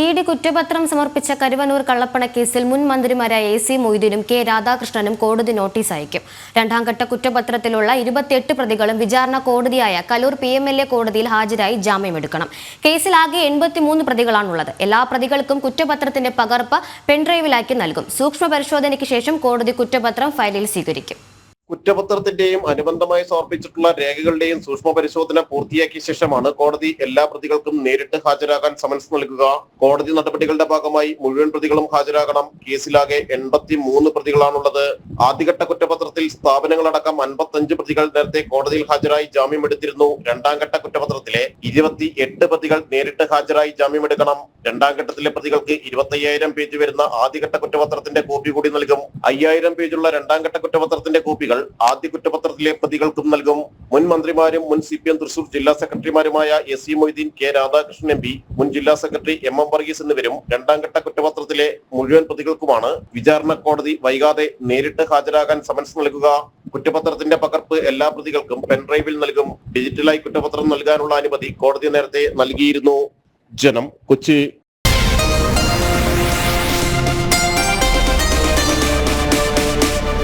ED കുറ്റപത്രം സമർപ്പിച്ച കരുവന്നൂർ കള്ളപ്പണക്കേസിൽ മുൻ മന്ത്രിമാരായ എ.സി. മൊയ്തീനും കെ. രാധാകൃഷ്ണനും കോടതി നോട്ടീസ് അയക്കും. രണ്ടാംഘട്ട കുറ്റപത്രത്തിലുള്ള 28 പ്രതികളും വിചാരണ കോടതിയായ കലൂർ PMLA കോടതിയിൽ ഹാജരായി ജാമ്യമെടുക്കണം. കേസിൽ ആകെ 83 പ്രതികളാണുള്ളത്. എല്ലാ പ്രതികൾക്കും കുറ്റപത്രത്തിന്റെ പകർപ്പ് പെൻഡ്രൈവിലാക്കി നൽകും. സൂക്ഷ്മ പരിശോധനയ്ക്ക് ശേഷം കോടതി കുറ്റപത്രം ഫയലിൽ സ്വീകരിക്കും. കുറ്റപത്രത്തിന്റെയും അനുബന്ധമായി സമർപ്പിച്ചിട്ടുള്ള രേഖകളുടെയും സൂക്ഷ്മ പരിശോധന പൂർത്തിയാക്കിയ ശേഷമാണ് കോടതി എല്ലാ പ്രതികൾക്കും നേരിട്ട് ഹാജരാകാൻ സമൻസ് നൽകുക. കോടതി നടപടികളുടെ ഭാഗമായി മുഴുവൻ പ്രതികളും ഹാജരാകണം. കേസിലാകെ 83 പ്രതികളാണുള്ളത്. ആദ്യഘട്ട കുറ്റപത്രത്തിൽ സ്ഥാപനങ്ങളടക്കം 55 പ്രതികൾ നേരത്തെ കോടതിയിൽ ഹാജരായി ജാമ്യമെടുത്തിരുന്നു. രണ്ടാം ഘട്ട കുറ്റപത്രത്തിലെ 28 പ്രതികൾ നേരിട്ട് ഹാജരായി ജാമ്യമെടുക്കണം. രണ്ടാം ഘട്ടത്തിലെ പ്രതികൾക്ക് 25,000 പേജ് വരുന്ന ആദ്യഘട്ട കുറ്റപത്രത്തിന്റെ കോപ്പി കൂടി നൽകും. 5,000 പേജുള്ള രണ്ടാം ഘട്ട കുറ്റപത്രത്തിന്റെ കോപ്പികൾ ആദ്യ കുറ്റപത്രത്തിലെ പ്രതികൾക്കും നൽകും. മുൻ മന്ത്രിമാരും മുൻ CPM തൃശൂർ ജില്ലാ സെക്രട്ടറിമാരുമായ A C. Moideen, K. Radhakrishnan MP, മുൻ ജില്ലാ സെക്രട്ടറി MM വർഗീസ് എന്നിവരും രണ്ടാം ഘട്ട കുറ്റപത്രത്തിലെ മുഴുവൻ പ്രതികൾക്കുമാണ് വിചാരണ കോടതി വൈകാതെ നേരിട്ട് ഹാജരാകാൻ സമൻസ് നൽകുക. കുറ്റപത്രത്തിന്റെ പകർപ്പ് എല്ലാ പ്രതികൾക്കും പെൻഡ്രൈവിൽ നൽകും. ഡിജിറ്റലായി കുറ്റപത്രം നൽകാനുള്ള അനുമതി കോടതി നേരത്തെ നൽകിയിരുന്നു. ജനം, കൊച്ചി.